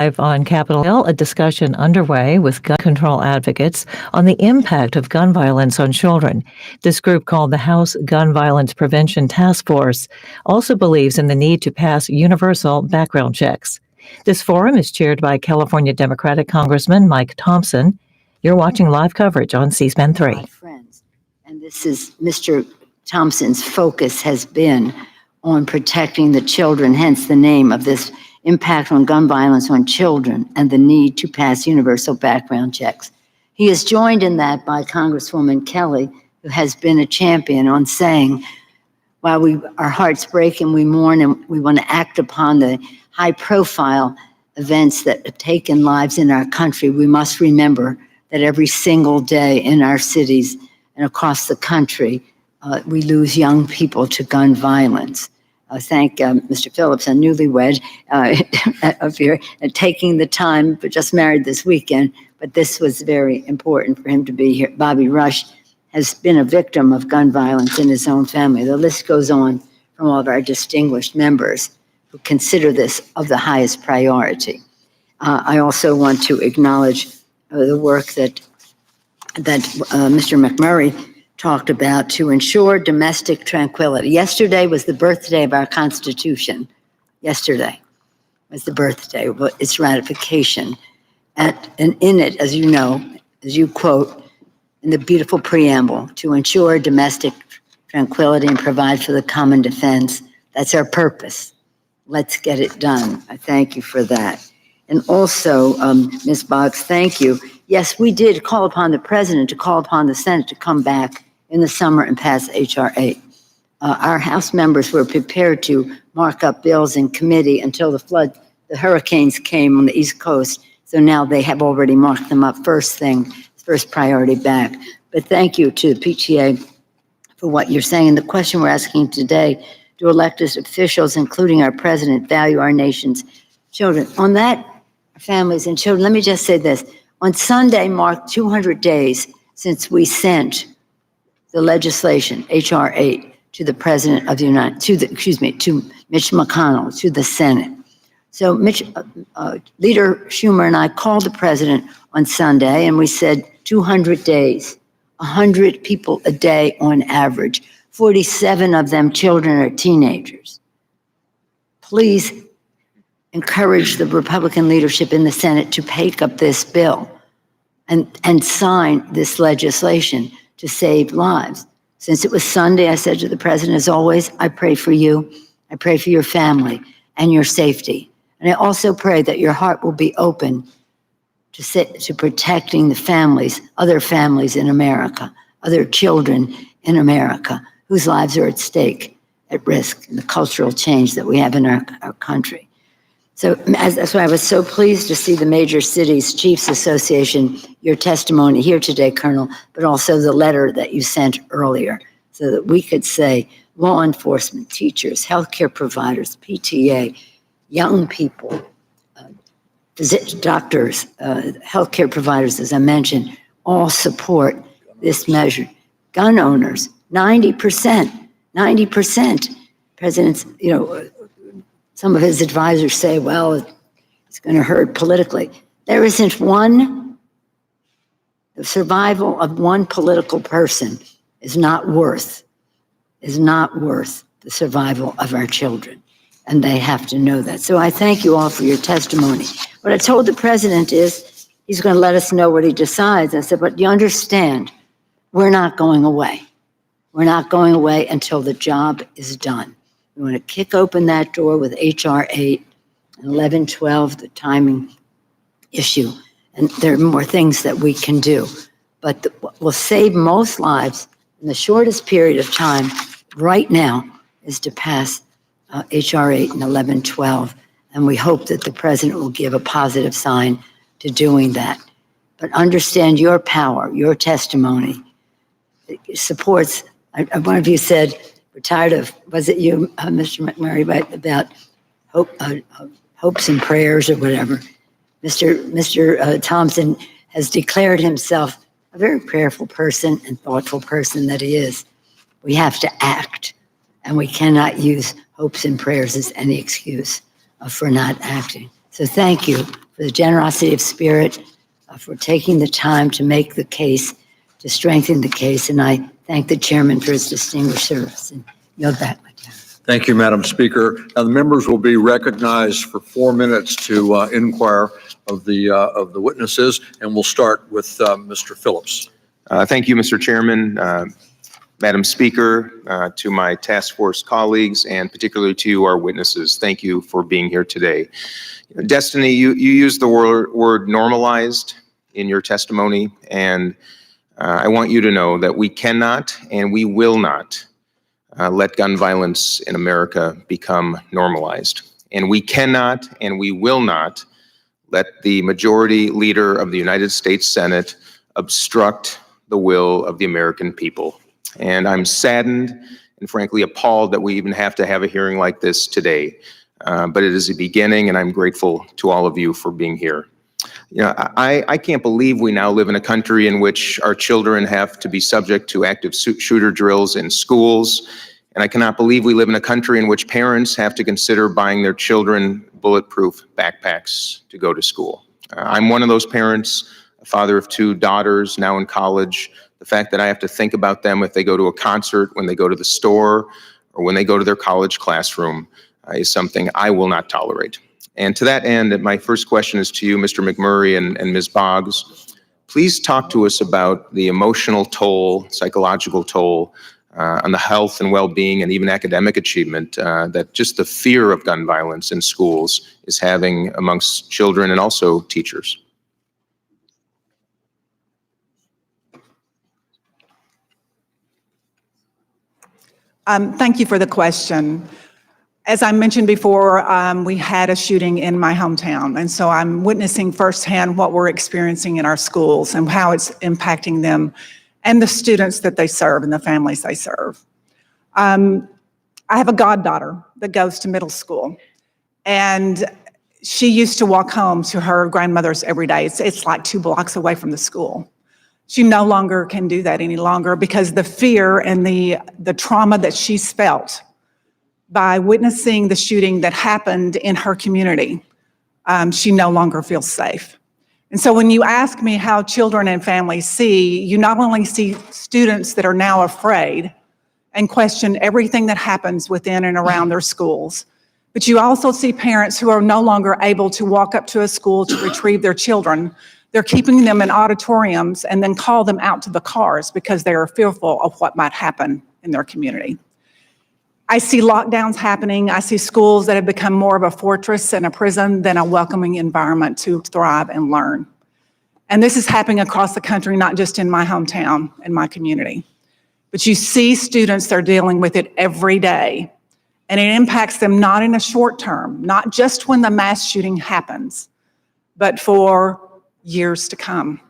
Live on Capitol Hill, a discussion underway with gun control advocates on the impact of gun violence on children. This group, called the House Gun Violence Prevention Task Force, also believes in the need to pass universal background checks. This forum is chaired by California Democratic Congressman Mike Thompson. You're watching live coverage on C-SPAN 3. My friends, and this is Mr. Thompson's focus has been on protecting the children, hence the name of this impact on gun violence on children and the need to pass universal background checks. He is joined in that by Congresswoman Kelly, who has been a champion on saying, while our hearts break and we mourn and we want to act upon the high-profile events that have taken lives in our country, we must remember that every single day in our cities and across the country, we lose young people to gun violence. Thank Mr. Phillips, a newlywed up here, taking the time, but just married this weekend. But this was very important for him to be here. Bobby Rush has been a victim of gun violence in his own family. The list goes on from all of our distinguished members who consider this of the highest priority. I also want to acknowledge the work that Mr. McMurray talked about to ensure domestic tranquility. Yesterday was the birthday of our Constitution. Yesterday was the birthday of its ratification. And in it, as you know, as you quote in the beautiful preamble, to ensure domestic tranquility and provide for the common defense. That's our purpose. Let's get it done. I thank you for that. And also, Ms. Boggs, thank you. Yes, we did call upon the President to call upon the Senate to come back in the summer and pass H.R. 8. Our House members were prepared to mark up bills in committee until the hurricanes came on the East Coast. So now they have already marked them up first priority back. But thank you to the PTA for what you're saying. The question we're asking today, do elected officials, including our president, value our nation's children? On that, families and children, let me just say this. On Sunday marked 200 days since we sent the legislation, H.R. 8, to the President of the to Mitch McConnell, to the Senate. So Leader Schumer and I called the President on Sunday and we said 200 days, 100 people a day on average, 47 of them children or teenagers. Please encourage the Republican leadership in the Senate to take up this bill and sign this legislation to save lives. Since it was Sunday, I said to the President, as always, I pray for you. I pray for your family and your safety. And I also pray that your heart will be open to protecting the families, other families in America, other children in America whose lives are at stake, at risk, in the cultural change that we have in our country. So that's why I was so pleased to see the Major Cities Chiefs Association, your testimony here today, Colonel, but also the letter that you sent earlier so that we could say law enforcement, teachers, healthcare providers, PTA, young people, doctors, healthcare providers, as I mentioned, all support this measure. Gun owners, 90%. President's, some of his advisors say, well, it's going to hurt politically. There isn't the survival of one political person is not worth the survival of our children. And they have to know that. So I thank you all for your testimony. What I told the President is he's going to let us know what he decides. I said, but you understand, we're not going away. We're not going away until the job is done. We want to kick open that door with H.R. 8 and 1112, the timing issue. And there are more things that we can do. But what will save most lives in the shortest period of time right now is to pass H.R. 8 and 1112. And we hope that the President will give a positive sign to doing that. But understand your power, your testimony. It supports, one of you said, we're tired of, was it you, Mr. McMurray, right, about hopes and prayers or whatever. Mr. Thompson has declared himself a very prayerful person and thoughtful person that he is. We have to act, and we cannot use hopes and prayers as any excuse for not acting. So thank you for for the generosity of spirit, for taking the time to make the case, to strengthen the case. And I thank the chairman for his distinguished service. And yield back my time. Thank you, Madam Speaker. Now, the members will be recognized for 4 minutes to inquire of the witnesses, and we'll start with Mr. Phillips. Thank you, Mr. Chairman, Madam Speaker, to my task force colleagues, and particularly to our witnesses. Thank you for being here today. Destiny, you used the word normalized in your testimony, and I want you to know that we cannot and we will not let gun violence in America become normalized. And we cannot and we will not let the majority leader of the United States Senate obstruct the will of the American people. And I'm saddened and frankly appalled that we even have to have a hearing like this today. But it is a beginning, and I'm grateful to all of you for being here. You know, I can't believe we now live in a country in which our children have to be subject to active shooter drills in schools. And I cannot believe we live in a country in which parents have to consider buying their children bulletproof backpacks to go to school. I'm one of those parents, a father of 2 daughters now in college. The fact that I have to think about them if they go to a concert, when they go to the store, or when they go to their college classroom is something I will not tolerate. And to that end, my first question is to you, Mr. McMurray and Ms. Boggs. Please talk to us about the emotional toll, psychological toll on the health and well-being and even academic achievement that just the fear of gun violence in schools is having amongst children and also teachers. Thank you for the question. As I mentioned before, we had a shooting in my hometown, and so I'm witnessing firsthand what we're experiencing in our schools and how it's impacting them and the students that they serve and the families they serve. I have a goddaughter that goes to middle school, and she used to walk home to her grandmother's every day. It's like 2 blocks away from the school. She no longer can do that any longer because the fear and the trauma that she's felt by witnessing the shooting that happened in her community, she no longer feels safe. And so when you ask me how children and families see, you not only see students that are now afraid and question everything that happens within and around their schools, but you also see parents who are no longer able to walk up to a school to retrieve their children. They're keeping them in auditoriums and then call them out to the cars because they are fearful of what might happen in their community. I see lockdowns happening. I see schools that have become more of a fortress and a prison than a welcoming environment to thrive and learn. And this is happening across the country, not just in my hometown, in my community. But you see students that are dealing with it every day. And it impacts them not in a short term, not just when the mass shooting happens, but for years to come.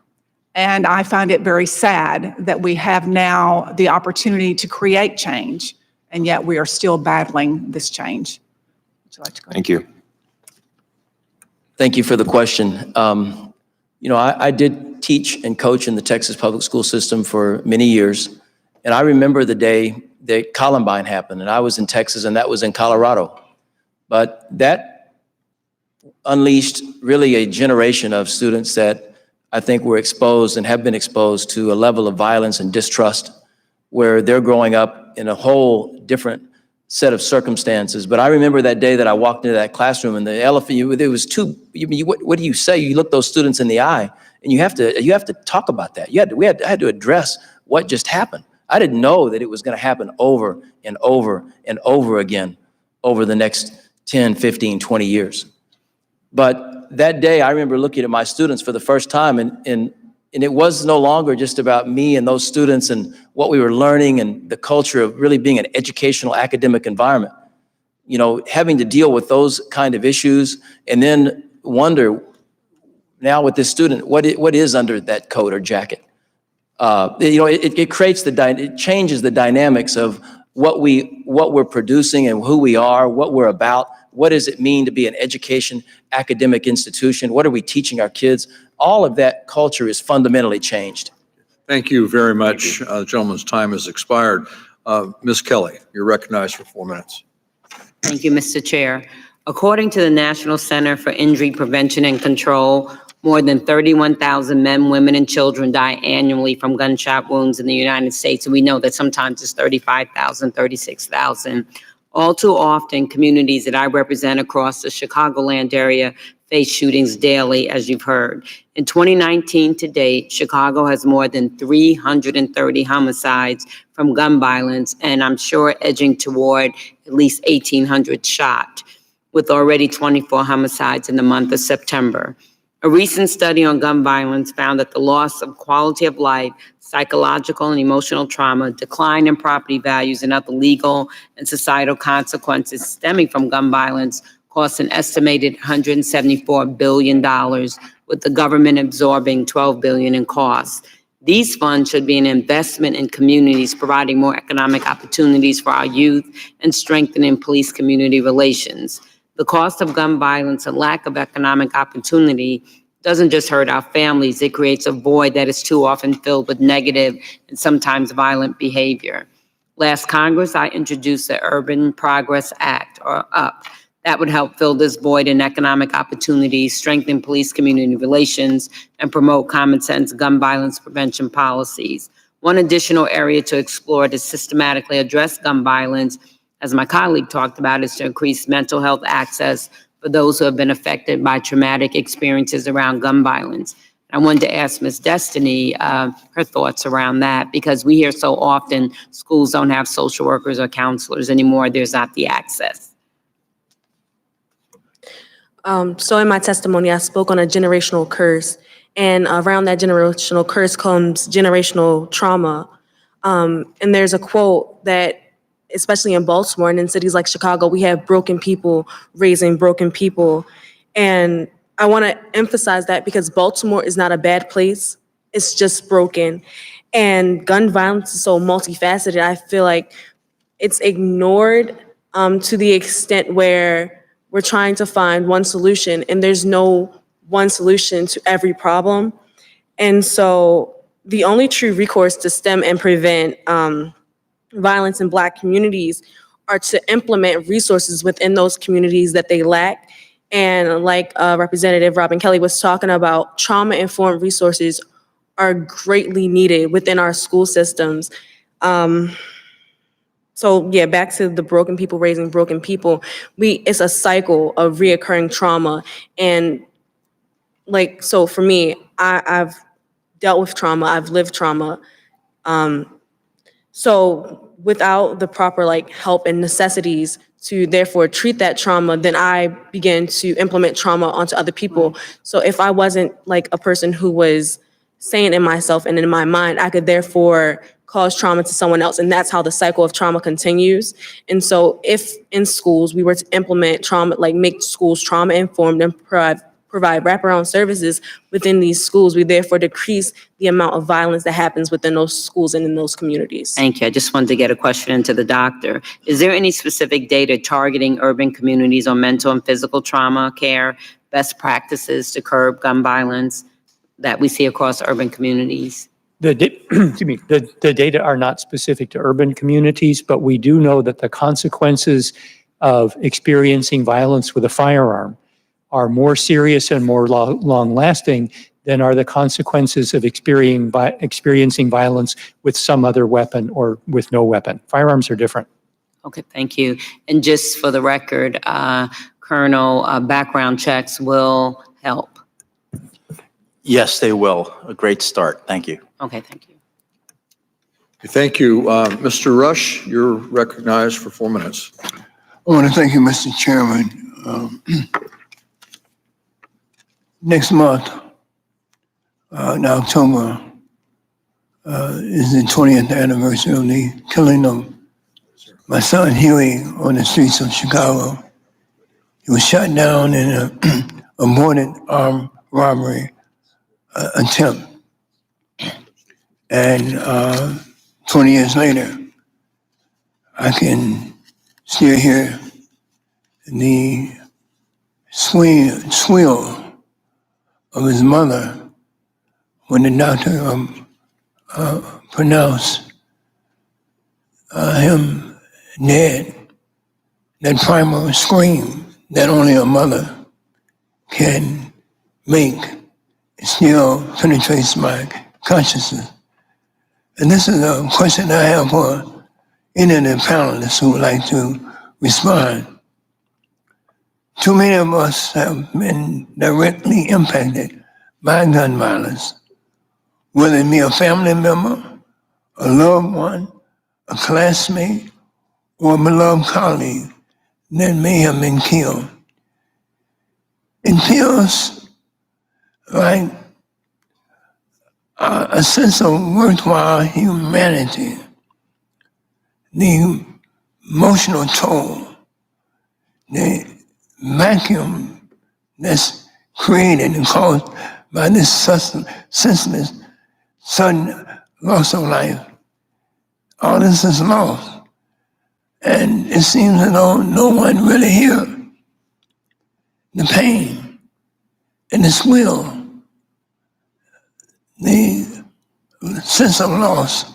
And I find it very sad that we have now the opportunity to create change, and yet we are still battling this change. Would you like to go ahead? Thank you. Thank you for the question. You know, I did teach and coach in the Texas public school system for many years. And I remember the day that Columbine happened, and I was in Texas and that was in Colorado. But that unleashed really a generation of students that I think were exposed and have been exposed to a level of violence and distrust where they're growing up in a whole different set of circumstances. But I remember that day that I walked into that classroom and the elephant, there was what do you say? You look those students in the eye and you have to talk about that. I had to address what just happened. I didn't know that it was going to happen over and over and over again over the next 10, 15, 20 years. But that day, I remember looking at my students for the first time, and it was no longer just about me and those students and what we were learning and the culture of really being an educational academic environment. You know, having to deal with those kind of issues and then wonder now with this student, what is under that coat or jacket? You know, it changes the dynamics of what we're producing and who we are, what we're about. What does it mean to be an education academic institution? What are we teaching our kids? All of that culture is fundamentally changed. Thank you very much. The gentleman's time has expired. Ms. Kelly, you're recognized for 4 minutes. Thank you, Mr. Chair. According to the National Center for Injury Prevention and Control, more than 31,000 men, women, and children die annually from gunshot wounds in the United States. And we know that sometimes it's 35,000, 36,000. All too often, communities that I represent across the Chicagoland area face shootings daily, as you've heard. In 2019 to date, Chicago has more than 330 homicides from gun violence, and I'm sure edging toward at least 1,800 shot, with already 24 homicides in the month of September. A recent study on gun violence found that the loss of quality of life, psychological and emotional trauma, decline in property values, and other legal and societal consequences stemming from gun violence costs an estimated $174 billion, with the government absorbing $12 billion in costs. These funds should be an investment in communities, providing more economic opportunities for our youth and strengthening police-community relations. The cost of gun violence and lack of economic opportunity doesn't just hurt our families, it creates a void that is too often filled with negative and sometimes violent behavior. Last Congress, I introduced the Urban Progress Act, or UP, that would help fill this void in economic opportunities, strengthen police-community relations, and promote common-sense gun violence prevention policies. One additional area to explore to systematically address gun violence, as my colleague talked about, is to increase mental health access for those who have been affected by traumatic experiences around gun violence. I wanted to ask Ms. Destiny her thoughts around that, because we hear so often schools don't have social workers or counselors anymore. There's not the access. So in my testimony, I spoke on a generational curse, and around that generational curse comes generational trauma. And there's a quote that, especially in Baltimore and in cities like Chicago, we have broken people raising broken people. And I want to emphasize that because Baltimore is not a bad place. It's just broken. And gun violence is so multifaceted. I feel like it's ignored to the extent where we're trying to find one solution, and there's no one solution to every problem. And so the only true recourse to stem and prevent violence in Black communities are to implement resources within those communities that they lack. And like Representative Robin Kelly was talking about, trauma-informed resources are greatly needed within our school systems. So yeah, back to the broken people raising broken people. It's a cycle of reoccurring trauma. And like, so for me, I've dealt with trauma, I've lived trauma. So without the proper help and necessities to therefore treat that trauma, then I began to implement trauma onto other people. So if I wasn't a person who was sane in myself and in my mind, I could therefore cause trauma to someone else. And that's how the cycle of trauma continues. And so if in schools we were to implement trauma, make schools trauma informed and provide wraparound services within these schools, we therefore decrease the amount of violence that happens within those schools and in those communities. Thank you. I just wanted to get a question into the doctor. Is there any specific data targeting urban communities on mental and physical trauma care, best practices to curb gun violence that we see across urban communities? The data are not specific to urban communities, but we do know that the consequences of experiencing violence with a firearm are more serious and more long-lasting than are the consequences of experiencing violence with some other weapon or with no weapon. Firearms are different. Okay, thank you. And just for the record, Colonel, background checks will help. Yes, they will. A great start. Thank you. Okay, thank you. Thank you. Mr. Rush, you're recognized for 4 minutes. I want to thank you, Mr. Chairman. Next month, in October, is the 20th anniversary of the killing of my son Huey on the streets of Chicago. He was shot down in a aborted armed robbery attempt. And 20 years later, I can still hear the squeal of his mother when the doctor pronounced him dead. That primal scream that only a mother can make. It still penetrates my consciousness. And this is a question I have for any of the panelists who would like to respond. Too many of us have been directly impacted by gun violence, whether it be a family member, a loved one, a classmate, or a beloved colleague that may have been killed. It feels like a sense of worthwhile humanity, the emotional toll, the vacuum that's created and caused by this senseless, sudden loss of life. All this is lost. And it seems as though no one really hears the pain and the squeal, the sense of loss.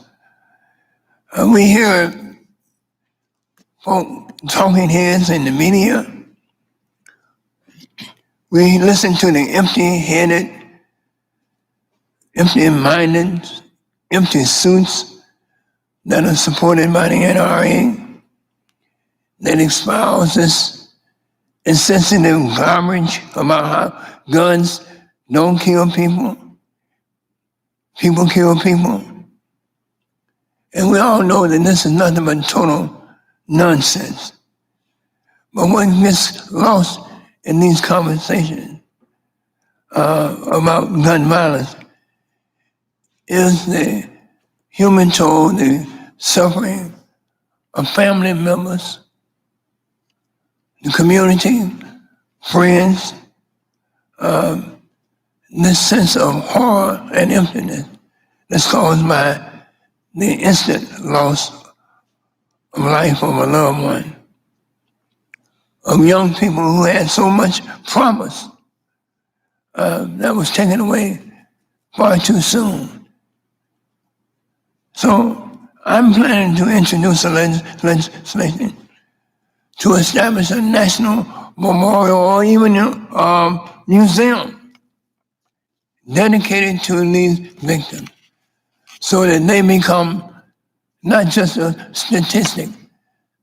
We hear folk talking heads in the media. We listen to the empty-headed, empty-minded, empty suits that are supported by the NRA that espouse this insensitive garbage about how guns don't kill people, people kill people. And we all know that this is nothing but total nonsense. But what gets lost in these conversations about gun violence is the human toll, the suffering of family members, the community, friends, this sense of horror and emptiness that's caused by the instant loss of life of a loved one, of young people who had so much promise that was taken away far too soon. So I'm planning to introduce a legislation to establish a national memorial or even a museum dedicated to these victims so that they become not just a statistic,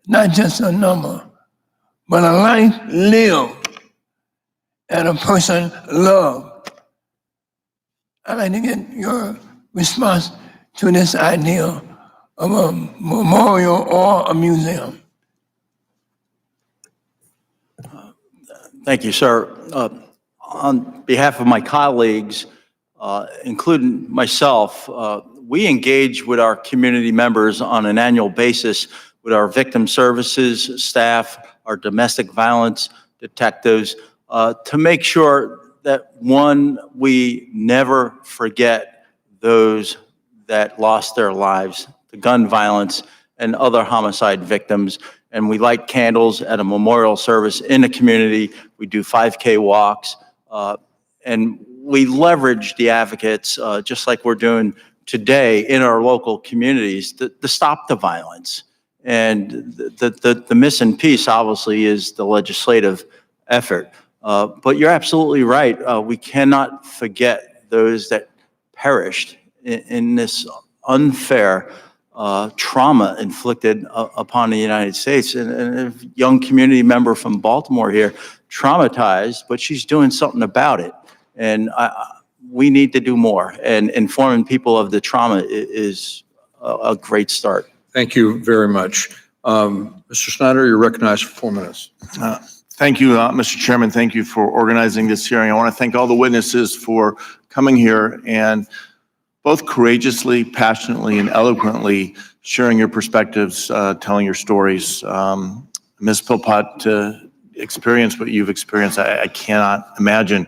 not just a number, but a life lived and a person loved. I'd like to get your response to this idea of a memorial or a museum. Thank you, sir. On behalf of my colleagues, including myself, we engage with our community members on an annual basis with our victim services staff, our domestic violence detectives, to make sure that, one, we never forget those that lost their lives to gun violence and other homicide victims. And we light candles at a memorial service in the community. We do 5K walks, and we leverage the advocates, just like we're doing today in our local communities, to stop the violence. And the missing piece, obviously, is the legislative effort. But you're absolutely right. We cannot forget those that perished in this unfair trauma inflicted upon the United States. And a young community member from Baltimore here, traumatized, but she's doing something about it. And we need to do more. And informing people of the trauma is a great start. Thank you very much. Mr. Snyder, you're recognized for 4 minutes. Thank you, Mr. Chairman. Thank you for organizing this hearing. I want to thank all the witnesses for coming here and both courageously, passionately, and eloquently sharing your perspectives, telling your stories. Ms. Philpott, to experience what you've experienced, I cannot imagine.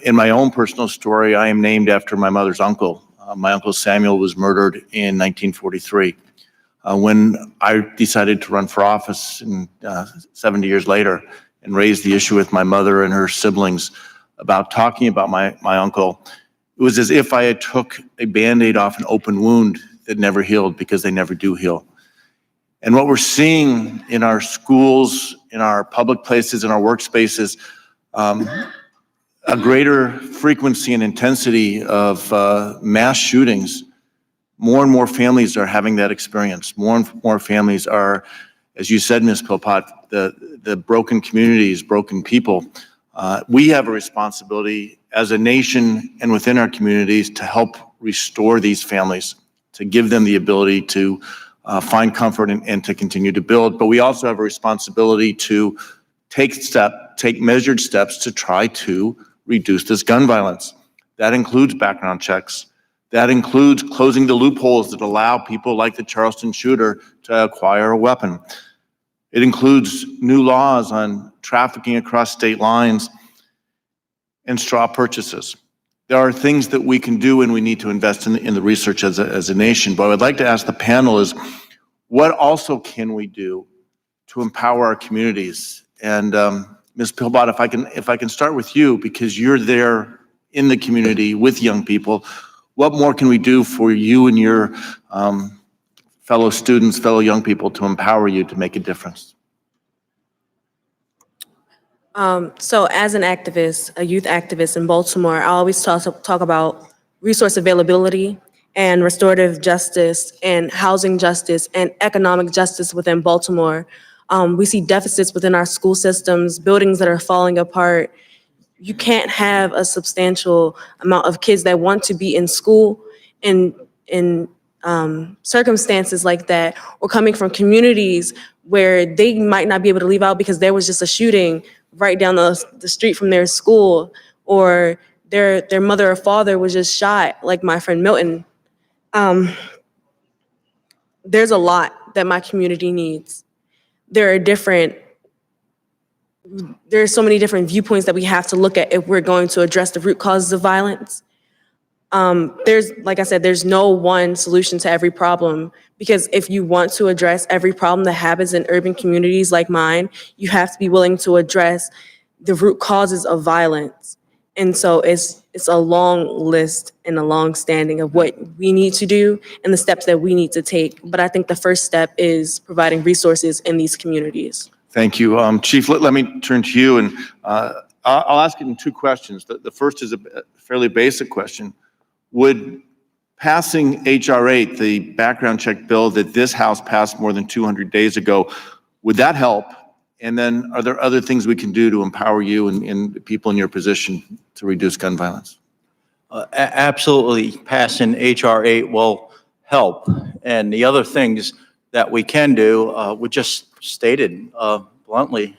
In my own personal story, I am named after my mother's uncle. My uncle Samuel was murdered in 1943. When I decided to run for office 70 years later and raise the issue with my mother and her siblings about talking about my uncle, it was as if I had took a Band-Aid off an open wound that never healed, because they never do heal. And what we're seeing in our schools, in our public places, in our workspaces, a greater frequency and intensity of mass shootings. More and more families are having that experience. More and more families are, as you said, Ms. Philpott, the broken communities, broken people. We have a responsibility as a nation and within our communities to help restore these families, to give them the ability to find comfort and to continue to build. But we also have a responsibility to take measured steps to try to reduce this gun violence. That includes background checks. That includes closing the loopholes that allow people like the Charleston shooter to acquire a weapon. It includes new laws on trafficking across state lines and straw purchases. There are things that we can do and we need to invest in the research as a nation. But I would like to ask the panel is, what also can we do to empower our communities? And Ms. Philpott, if I can start with you, because you're there in the community with young people, what more can we do for you and your fellow students, fellow young people to empower you to make a difference? So as an activist, a youth activist in Baltimore, I always talk about resource availability and restorative justice and housing justice and economic justice within Baltimore. We see deficits within our school systems, buildings that are falling apart. You can't have a substantial amount of kids that want to be in school in circumstances like that, or coming from communities where they might not be able to leave out because there was just a shooting right down the street from their school, or their mother or father was just shot, like my friend Milton. There's a lot that my community needs. There's so many different viewpoints that we have to look at if we're going to address the root causes of violence. Like I said, there's no one solution to every problem, because if you want to address every problem that happens in urban communities like mine, you have to be willing to address the root causes of violence. And so it's a long list and a long standing of what we need to do and the steps that we need to take. But I think the first step is providing resources in these communities. Thank you. Chief, let me turn to you, and I'll ask it in two questions. The first is a fairly basic question. Would passing H.R. 8, the background check bill that this House passed more than 200 days ago, would that help? And then are there other things we can do to empower you and people in your position to reduce gun violence? Absolutely. Passing H.R. 8 will help. And the other things that we can do were just stated bluntly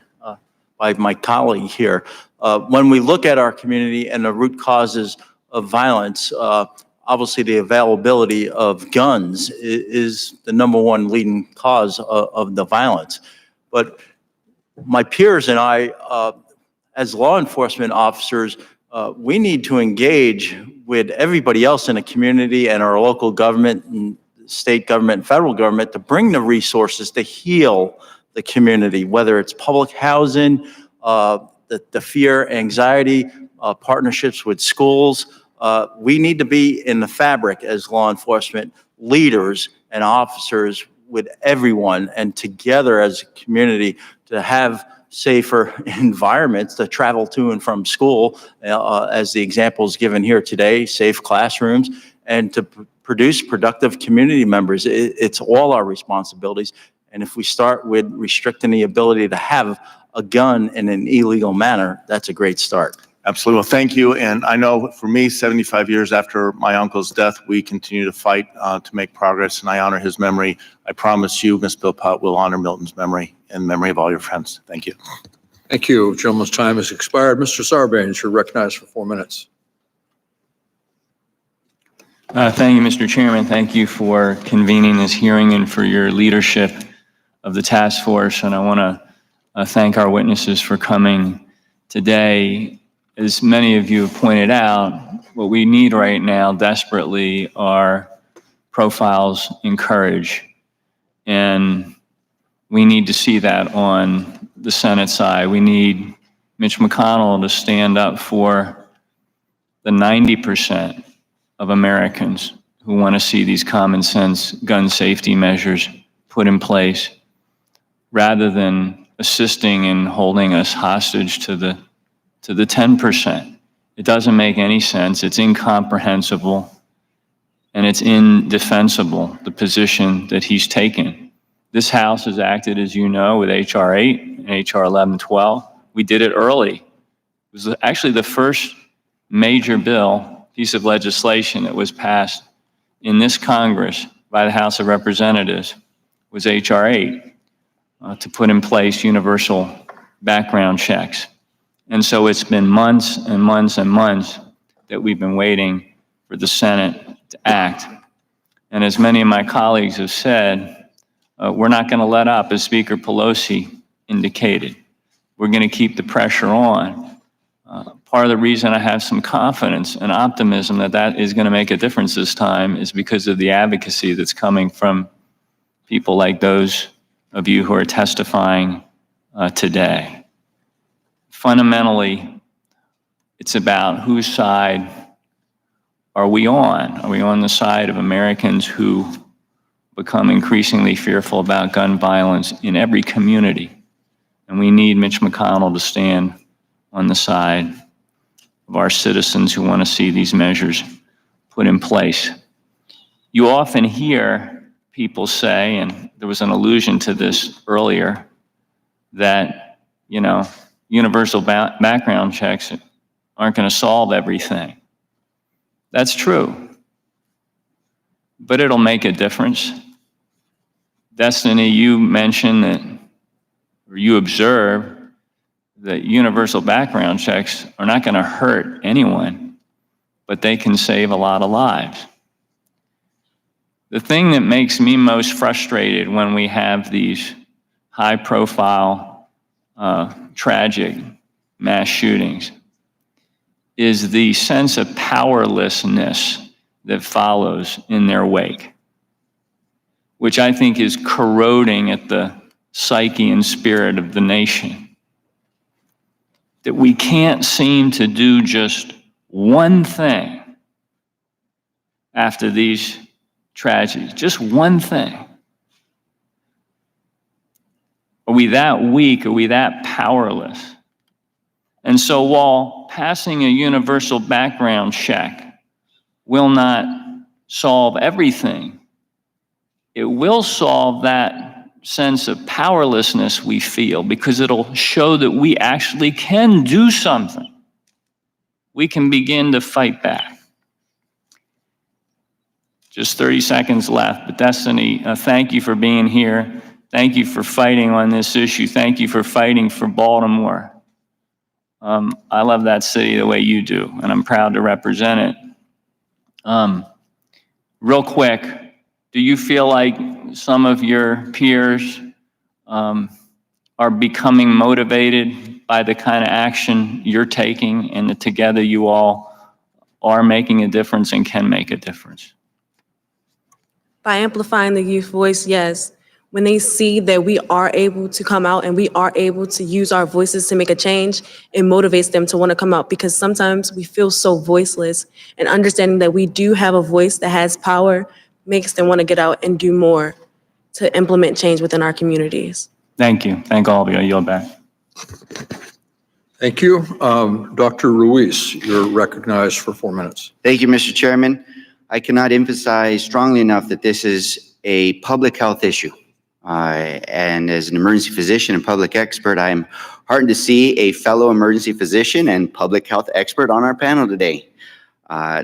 by my colleague here. When we look at our community and the root causes of violence, obviously the availability of guns is the #1 leading cause of the violence. But my peers and I, as law enforcement officers, we need to engage with everybody else in the community and our local government and state government and federal government to bring the resources to heal the community, whether it's public housing, the fear, anxiety, partnerships with schools. We need to be in the fabric as law enforcement leaders and officers with everyone, and together as a community to have safer environments to travel to and from school, as the examples given here today, safe classrooms, and to produce productive community members. It's all our responsibilities. And if we start with restricting the ability to have a gun in an illegal manner, that's a great start. Absolutely. Well, thank you. And I know for me, 75 years after my uncle's death, we continue to fight to make progress, and I honor his memory. I promise you, Ms. Philpott, will honor Milton's memory and memory of all your friends. Thank you. Thank you. Gentleman's time has expired. Mr. Sarbanes, you're recognized for 4 minutes. Thank you, Mr. Chairman. Thank you for convening this hearing and for your leadership of the task force. And I want to thank our witnesses for coming today. As many of you have pointed out, what we need right now desperately are profiles in courage. And we need to see that on the Senate side. We need Mitch McConnell to stand up for the 90% of Americans who want to see these common sense gun safety measures put in place rather than assisting in holding us hostage to the 10%. It doesn't make any sense. It's incomprehensible, and it's indefensible, the position that he's taken. This House has acted, as you know, with H.R. 8 and H.R. 1112. We did it early. It was actually the first major piece of legislation that was passed in this Congress by the House of Representatives was H.R. 8 to put in place universal background checks. And so it's been months and months and months that we've been waiting for the Senate to act. And as many of my colleagues have said, we're not going to let up, as Speaker Pelosi indicated. We're going to keep the pressure on. Part of the reason I have some confidence and optimism that is going to make a difference this time is because of the advocacy that's coming from people like those of you who are testifying today. Fundamentally, it's about whose side are we on? Are we on the side of Americans who become increasingly fearful about gun violence in every community? And we need Mitch McConnell to stand on the side of our citizens who want to see these measures put in place. You often hear people say, and there was an allusion to this earlier, that, universal background checks aren't going to solve everything. That's true, but it'll make a difference. Destiny, you mentioned that, or you observe that universal background checks are not going to hurt anyone, but they can save a lot of lives. The thing that makes me most frustrated when we have these high-profile, tragic mass shootings is the sense of powerlessness that follows in their wake, which I think is corroding at the psyche and spirit of the nation. That we can't seem to do just one thing after these tragedies, just one thing. Are we that weak? Are we that powerless? And so while passing a universal background check will not solve everything, it will solve that sense of powerlessness we feel, because it'll show that we actually can do something. We can begin to fight back. Just 30 seconds left, but Destiny, thank you for being here. Thank you for fighting on this issue. Thank you for fighting for Baltimore. I love that city the way you do, and I'm proud to represent it. Real quick, do you feel like some of your peers are becoming motivated by the kind of action you're taking, and that together you all are making a difference and can make a difference? By amplifying the youth voice, yes. When they see that we are able to come out and we are able to use our voices to make a change, it motivates them to want to come out, because sometimes we feel so voiceless, and understanding that we do have a voice that has power makes them want to get out and do more to implement change within our communities. Thank you. Thank all of you. I yield back. Thank you. Dr. Ruiz, you're recognized for 4 minutes. Thank you, Mr. Chairman. I cannot emphasize strongly enough that this is a public health issue. And as an emergency physician and public expert, I'm heartened to see a fellow emergency physician and public health expert on our panel today.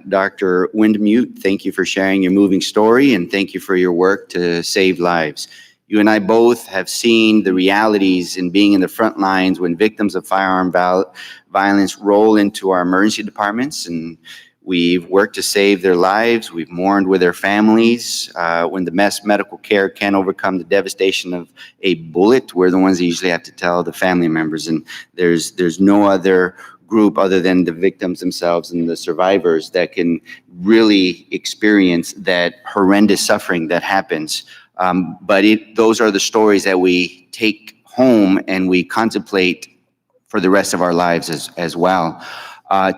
Dr. Windmute, thank you for sharing your moving story, and thank you for your work to save lives. You and I both have seen the realities in being in the front lines when victims of firearm violence roll into our emergency departments, and we've worked to save their lives. We've mourned with their families. When the medical care can't overcome the devastation of a bullet, we're the ones that usually have to tell the family members, and there's no other group other than the victims themselves and the survivors that can really experience that horrendous suffering that happens. But those are the stories that we take home and we contemplate for the rest of our lives as well.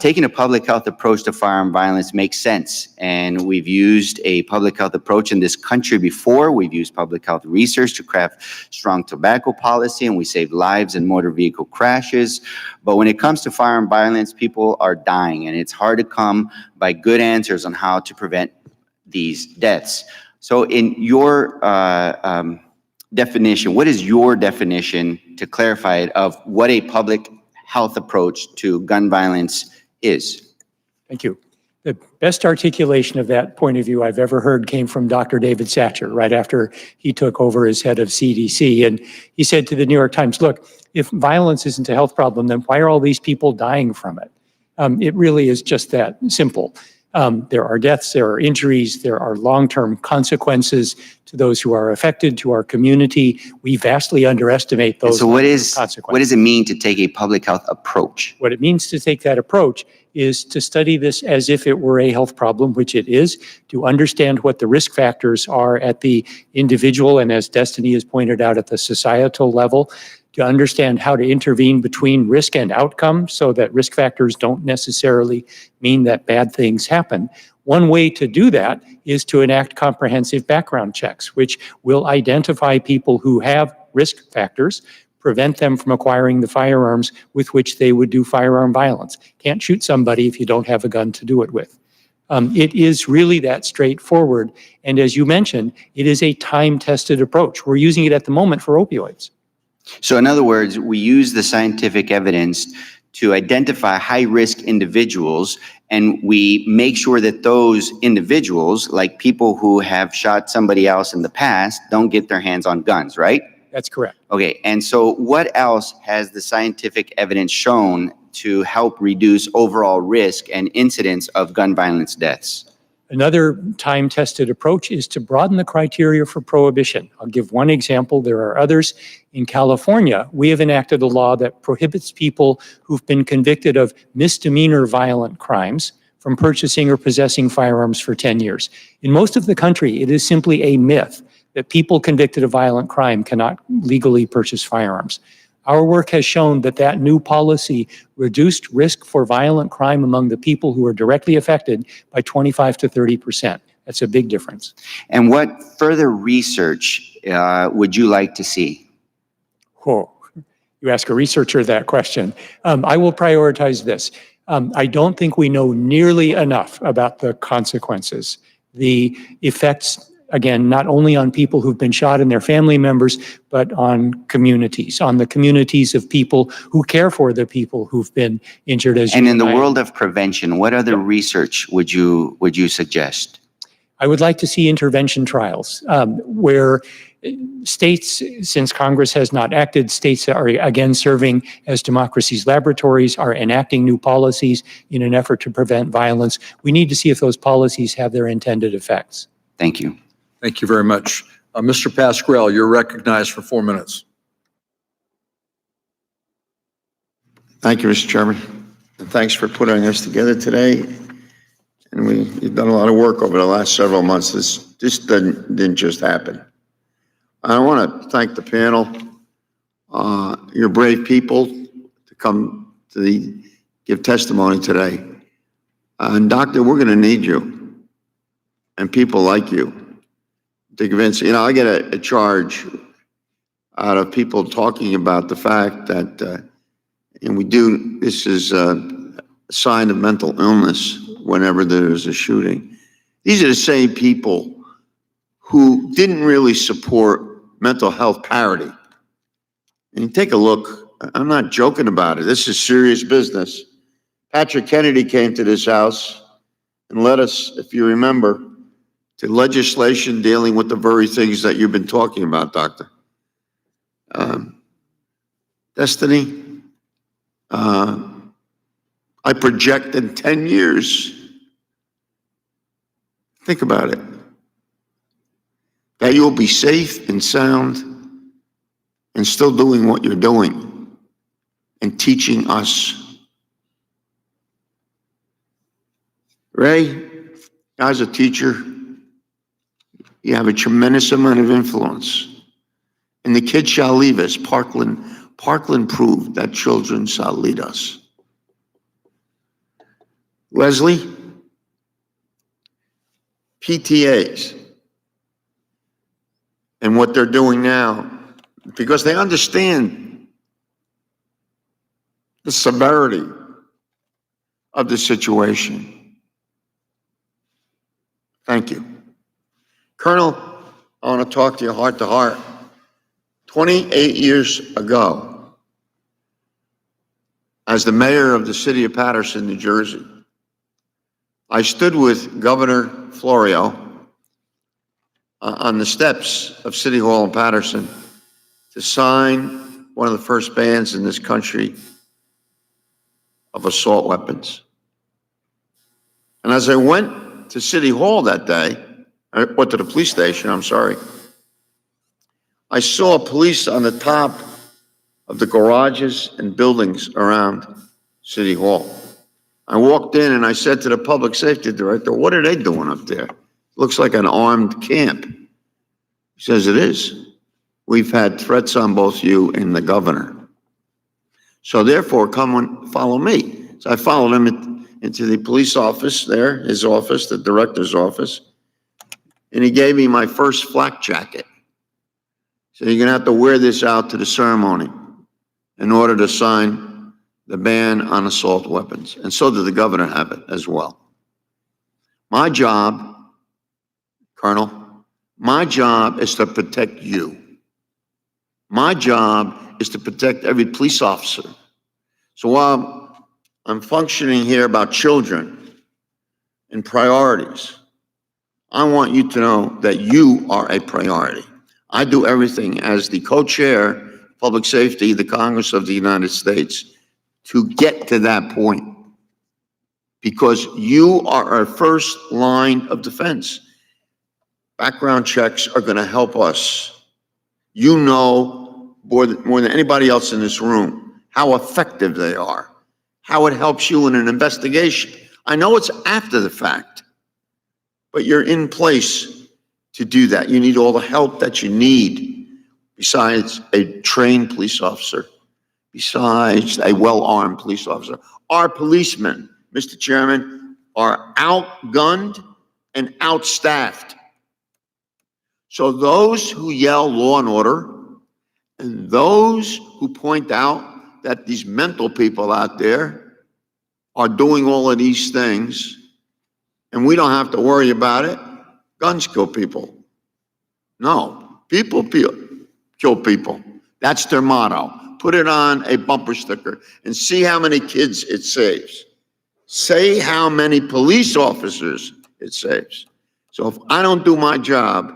Taking a public health approach to firearm violence makes sense, and we've used a public health approach in this country before. We've used public health research to craft strong tobacco policy, and we saved lives in motor vehicle crashes. But when it comes to firearm violence, people are dying, and it's hard to come by good answers on how to prevent these deaths. So in your definition, what is your definition, to clarify it, of what a public health approach to gun violence is? Thank you. The best articulation of that point of view I've ever heard came from Dr. David Satcher right after he took over as head of CDC. And he said to the New York Times, look, if violence isn't a health problem, then why are all these people dying from it? It really is just that simple. There are deaths, there are injuries, there are long-term consequences to those who are affected, to our community. We vastly underestimate those consequences. What does it mean to take a public health approach? What it means to take that approach is to study this as if it were a health problem, which it is, to understand what the risk factors are at the individual and, as Destiny has pointed out, at the societal level, to understand how to intervene between risk and outcome so that risk factors don't necessarily mean that bad things happen. One way to do that is to enact comprehensive background checks, which will identify people who have risk factors, prevent them from acquiring the firearms with which they would do firearm violence. Can't shoot somebody if you don't have a gun to do it with. It is really that straightforward. And as you mentioned, it is a time-tested approach. We're using it at the moment for opioids. So in other words, we use the scientific evidence to identify high-risk individuals, and we make sure that those individuals, like people who have shot somebody else in the past, don't get their hands on guns, right? That's correct. Okay, and so what else has the scientific evidence shown to help reduce overall risk and incidence of gun violence deaths? Another time-tested approach is to broaden the criteria for prohibition. I'll give one example. There are others. In California, we have enacted a law that prohibits people who've been convicted of misdemeanor violent crimes from purchasing or possessing firearms for 10 years. In most of the country, it is simply a myth that people convicted of violent crime cannot legally purchase firearms. Our work has shown that that new policy reduced risk for violent crime among the people who are directly affected by 25 to 30%. That's a big difference. And what further research would you like to see? Oh, you ask a researcher that question. I will prioritize this. I don't think we know nearly enough about the consequences, the effects, again, not only on people who've been shot and their family members, but on the communities of people who care for the people who've been injured. And in the world of prevention, what other research would you suggest? I would like to see intervention trials where states, since Congress has not acted, states that are again serving as democracy's laboratories are enacting new policies in an effort to prevent violence. We need to see if those policies have their intended effects. Thank you. Thank you very much. Mr. Pasquale, you're recognized for 4 minutes. Thank you, Mr. Chairman. And thanks for putting us together today. And you've done a lot of work over the last several months. This didn't just happen. I want to thank the panel, your brave people to come to give testimony today. And Doctor, we're going to need you and people like you to convince, I get a charge out of people talking about the fact that, this is a sign of mental illness whenever there's a shooting. These are the same people who didn't really support mental health parity. And take a look, I'm not joking about it. This is serious business. Patrick Kennedy came to this house and led us, if you remember, to legislation dealing with the very things that you've been talking about, Doctor. Destiny, I project in 10 years, think about it, that you'll be safe and sound and still doing what you're doing and teaching us. Ray, as a teacher, you have a tremendous amount of influence. And the kids shall leave us. Parkland proved that children shall lead us. Leslie, PTAs and what they're doing now, because they understand the severity of the situation. Thank you. Colonel, I want to talk to you heart to heart. 28 years ago, as the mayor of the city of Paterson, New Jersey, I stood with Governor Florio on the steps of City Hall in Paterson to sign one of the first bans in this country of assault weapons. And as I went to City Hall that day, I went to the police station, I'm sorry, I saw police on the top of the garages and buildings around City Hall. I walked in and I said to the public safety director, what are they doing up there? Looks like an armed camp. He says, it is. We've had threats on both you and the governor. So therefore, come and follow me. So I followed him into the police office there, his office, the director's office, and he gave me my first flak jacket. So you're gonna have to wear this out to the ceremony in order to sign the ban on assault weapons. And so did the governor have it as well. My job, Colonel, my job is to protect you. My job is to protect every police officer. So while I'm functioning here about children and priorities, I want you to know that you are a priority. I do everything as the co-chair of Public Safety, the Congress of the United States, to get to that point. Because you are our first line of defense. Background checks are going to help us. You know more than anybody else in this room how effective they are, how it helps you in an investigation. I know it's after the fact, but you're in place to do that. You need all the help that you need besides a trained police officer, besides a well-armed police officer. Our policemen, Mr. Chairman, are outgunned and outstaffed. So those who yell law and order and those who point out that these mental people out there are doing all of these things and we don't have to worry about it, guns kill people. No, people kill people. That's their motto. Put it on a bumper sticker and see how many kids it saves. Say how many police officers it saves. So if I don't do my job,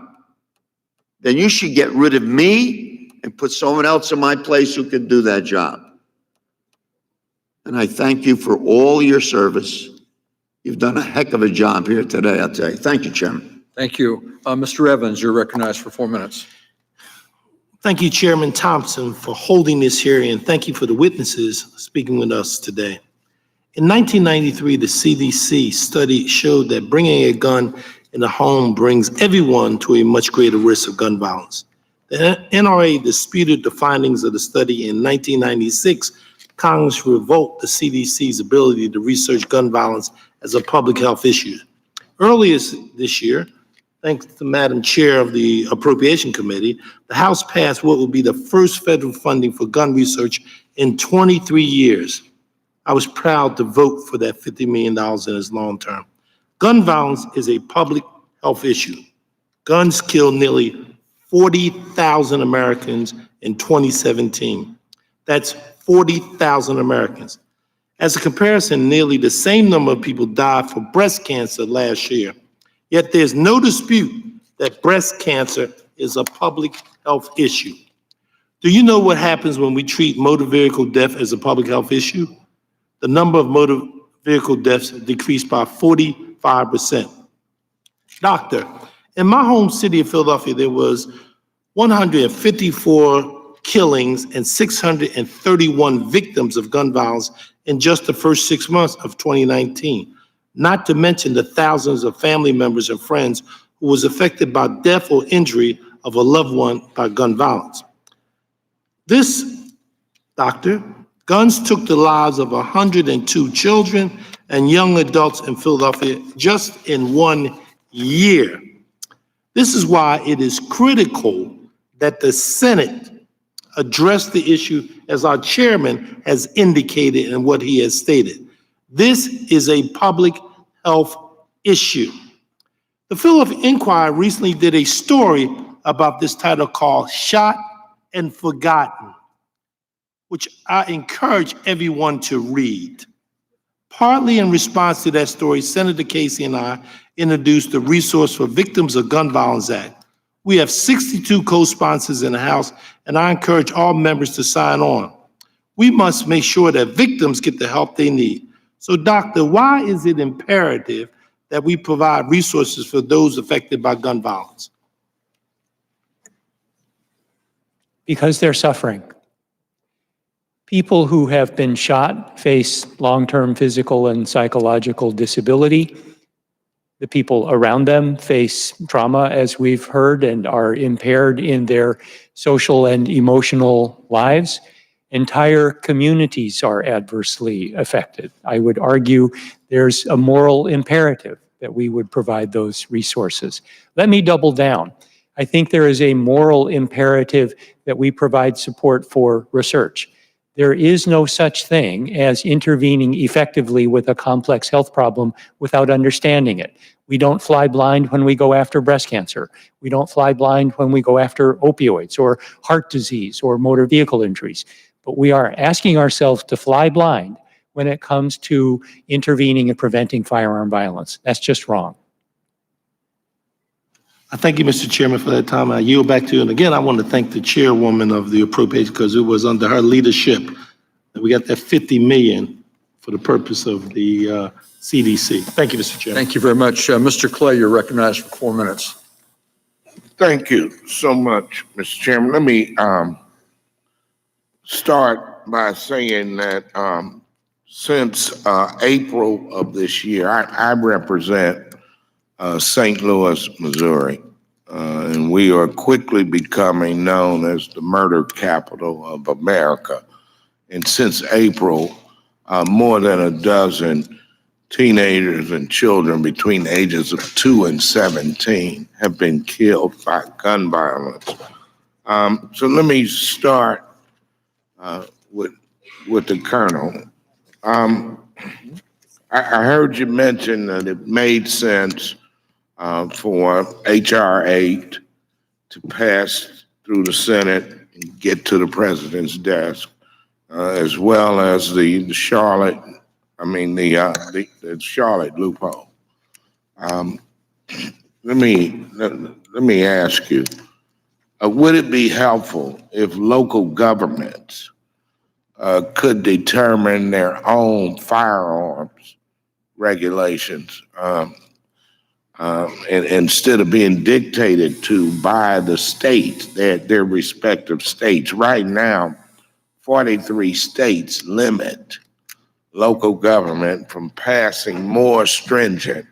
then you should get rid of me and put someone else in my place who can do that job. And I thank you for all your service. You've done a heck of a job here today, I'll tell you. Thank you, Chairman. Thank you. Mr. Evans, you're recognized for 4 minutes. Thank you, Chairman Thompson, for holding this hearing, and thank you for the witnesses speaking with us today. In 1993, the CDC study showed that bringing a gun in the home brings everyone to a much greater risk of gun violence. The NRA disputed the findings of the study in 1996. Congress revoked the CDC's ability to research gun violence as a public health issue. Earlier this year, thanks to Madam Chair of the Appropriation Committee, the House passed what will be the first federal funding for gun research in 23 years. I was proud to vote for that $50 million in its long term. Gun violence is a public health issue. Guns killed nearly 40,000 Americans in 2017. That's 40,000 Americans. As a comparison, nearly the same number of people died from breast cancer last year. Yet there's no dispute that breast cancer is a public health issue. Do you know what happens when we treat motor vehicle death as a public health issue? The number of motor vehicle deaths decreased by 45%. Doctor, in my home city of Philadelphia, there was 154 killings and 631 victims of gun violence in just the first 6 months of 2019, not to mention the thousands of family members and friends who was affected by death or injury of a loved one by gun violence. This, doctor, guns took the lives of 102 children and young adults in Philadelphia just in 1 year. This is why it is critical that the Senate address the issue as our chairman has indicated and what he has stated. This is a public health issue. The Philadelphia Inquirer recently did a story about this title called Shot and Forgotten, which I encourage everyone to read. Partly in response to that story, Senator Casey and I introduced the Resource for Victims of Gun Violence Act. We have 62 co-sponsors in the House, and I encourage all members to sign on. We must make sure that victims get the help they need. So, Doctor, why is it imperative that we provide resources for those affected by gun violence? Because they're suffering. People who have been shot face long-term physical and psychological disability. The people around them face trauma, as we've heard, and are impaired in their social and emotional lives. Entire communities are adversely affected. I would argue there's a moral imperative that we would provide those resources. Let me double down. I think there is a moral imperative that we provide support for research. There is no such thing as intervening effectively with a complex health problem without understanding it. We don't fly blind when we go after breast cancer. We don't fly blind when we go after opioids or heart disease or motor vehicle injuries. But we are asking ourselves to fly blind when it comes to intervening and preventing firearm violence. That's just wrong. I thank you, Mr. Chairman, for that time. I yield back to you. And again, I want to thank the chairwoman of the appropriation because it was under her leadership that we got that 50 million for the purpose of the CDC. Thank you, Mr. Chairman. Thank you very much. Mr. Clay, you're recognized for 4 minutes. Thank you so much, Mr. Chairman. Let me start by saying that since April of this year, I represent St. Louis, Missouri, and we are quickly becoming known as the murder capital of America. And since April, more than a dozen teenagers and children between the ages of 2 and 17 have been killed by gun violence. So let me start with the Colonel. I heard you mention that it made sense for H.R. 8 to pass through the Senate and get to the president's desk, as well as the Charlotte loophole. Let me ask you, would it be helpful if local governments could determine their own firearms regulations and instead of being dictated to by the states, their respective states? Right now, 43 states limit local government from passing more stringent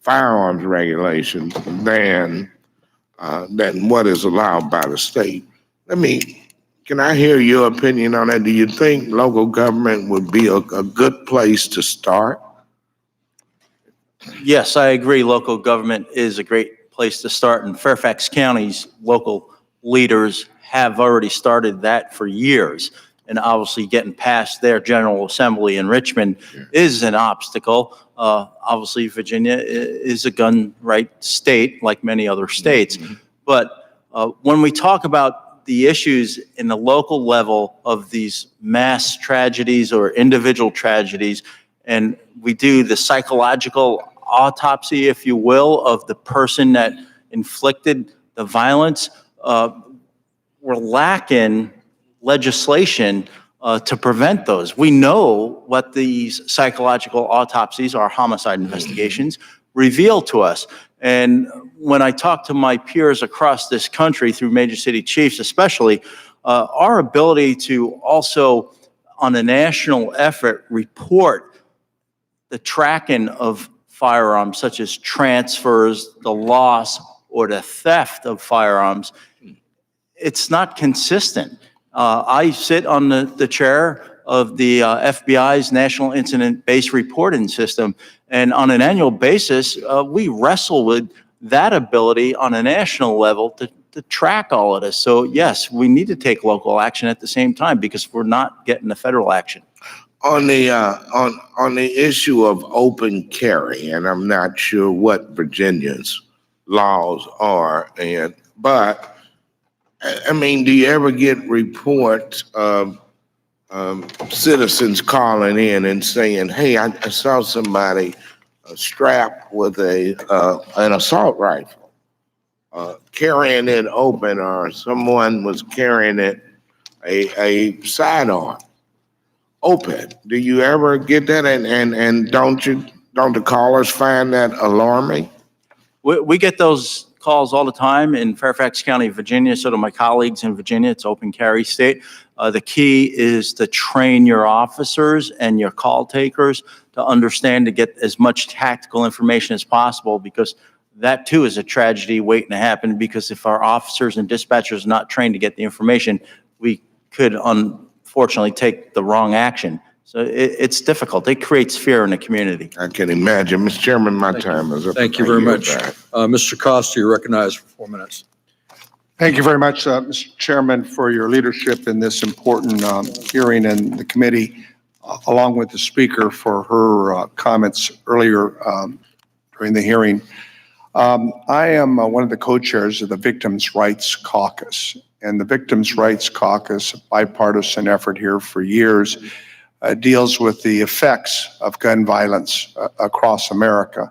firearms regulations than what is allowed by the state. Can I hear your opinion on that? Do you think local government would be a good place to start? Yes, I agree. Local government is a great place to start. And Fairfax County's local leaders have already started that for years. And obviously getting past their General Assembly in Richmond is an obstacle. Obviously, Virginia is a gun right state like many other states. But when we talk about the issues in the local level of these mass tragedies or individual tragedies, and we do the psychological autopsy, if you will, of the person that inflicted the violence, we're lacking legislation to prevent those. We know what these psychological autopsies, our homicide investigations, reveal to us. And when I talk to my peers across this country through major city chiefs especially, our ability to also, on a national effort, report the tracking of firearms, such as transfers, the loss, or the theft of firearms, it's not consistent. I sit on the chair of the FBI's National Incident-Based Reporting System. And on an annual basis, we wrestle with that ability on a national level to track all of this. So yes, we need to take local action at the same time because we're not getting the federal action. On the issue of open carry, and I'm not sure what Virginia's laws are, but I mean, do you ever get reports of citizens calling in and saying, "Hey, I saw somebody strapped with an assault rifle, carrying it open, or someone was carrying it a sidearm open"? Do you ever get that? And don't the callers find that alarming? We get those calls all the time in Fairfax County, Virginia. So do my colleagues in Virginia. It's open carry state. The key is to train your officers and your call takers to understand, to get as much tactical information as possible, because that too is a tragedy waiting to happen. Because if our officers and dispatchers are not trained to get the information, we could unfortunately take the wrong action. So it's difficult. It creates fear in the community. I can imagine. Mr. Chairman, my time is up. Thank you very much. Mr. Costa, you're recognized for 4 minutes. Thank you very much, Mr. Chairman, for your leadership in this important hearing, and the committee, along with the speaker for her comments earlier during the hearing. I am one of the co-chairs of the Victims' Rights Caucus, and the Victims' Rights Caucus, a bipartisan effort here for years, deals with the effects of gun violence across America.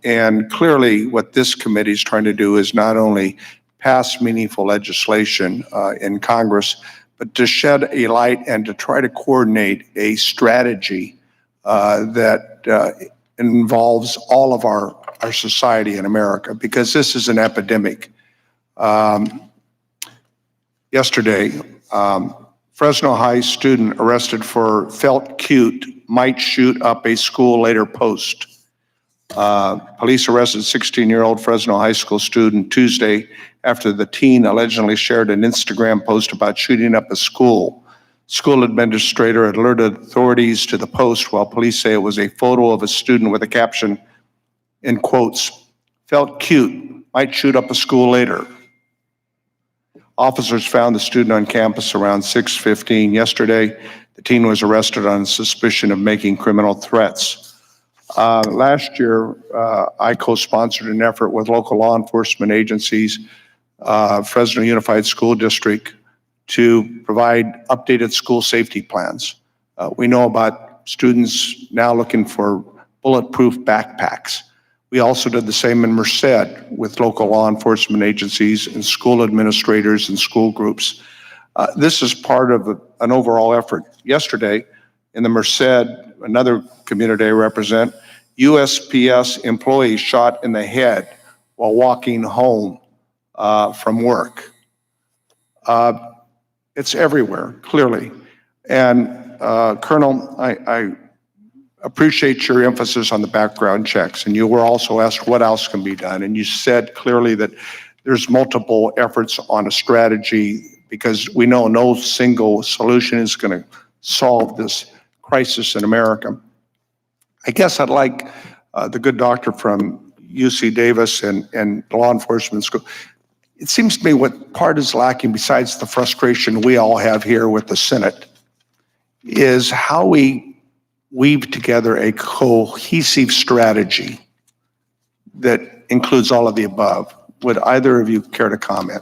And clearly what this committee is trying to do is not only pass meaningful legislation in Congress, but to shed a light and to try to coordinate a strategy that involves all of our society in America, because this is an epidemic. Yesterday, Fresno High student arrested for felt cute, might shoot up a school later post. Police arrested 16-year-old Fresno High School student Tuesday after the teen allegedly shared an Instagram post about shooting up a school. School administrator alerted authorities to the post, while police say it was a photo of a student with a caption, in quotes, "Felt cute, might shoot up a school later." Officers found the student on campus around 6:15 yesterday. The teen was arrested on suspicion of making criminal threats. Last year, I co-sponsored an effort with local law enforcement agencies, Fresno Unified School District, to provide updated school safety plans. We know about students now looking for bulletproof backpacks. We also did the same in Merced with local law enforcement agencies and school administrators and school groups. This is part of an overall effort. Yesterday, in the Merced, another community I represent, USPS employees shot in the head while walking home from work. It's everywhere, clearly. And Colonel, I appreciate your emphasis on the background checks, and you were also asked what else can be done. And you said clearly that there's multiple efforts on a strategy, because we know no single solution is going to solve this crisis in America. I guess I'd like the good doctor from UC Davis and law enforcement school. It seems to me what part is lacking, besides the frustration we all have here with the Senate, is how we weave together a cohesive strategy that includes all of the above. Would either of you care to comment?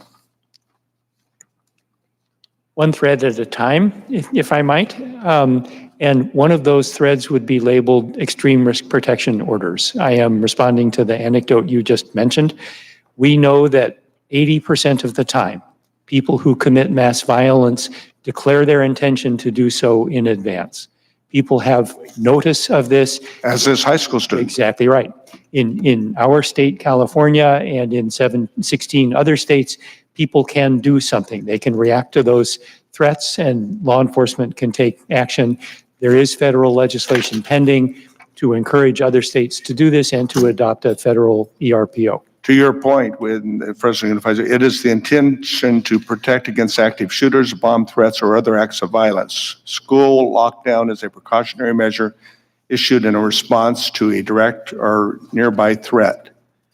One thread at a time, if I might. And one of those threads would be labeled extreme risk protection orders. I am responding to the anecdote you just mentioned. We know that 80% of the time, people who commit mass violence declare their intention to do so in advance. People have notice of this. As is high school students. Exactly right. In our state, California, and in 16 other states, people can do something. They can react to those threats, and law enforcement can take action. There is federal legislation pending to encourage other states to do this and to adopt a federal ERPO. To your point, with President Unified, it is the intention to protect against active shooters, bomb threats, or other acts of violence. School lockdown is a precautionary measure issued in a response to a direct or nearby threat.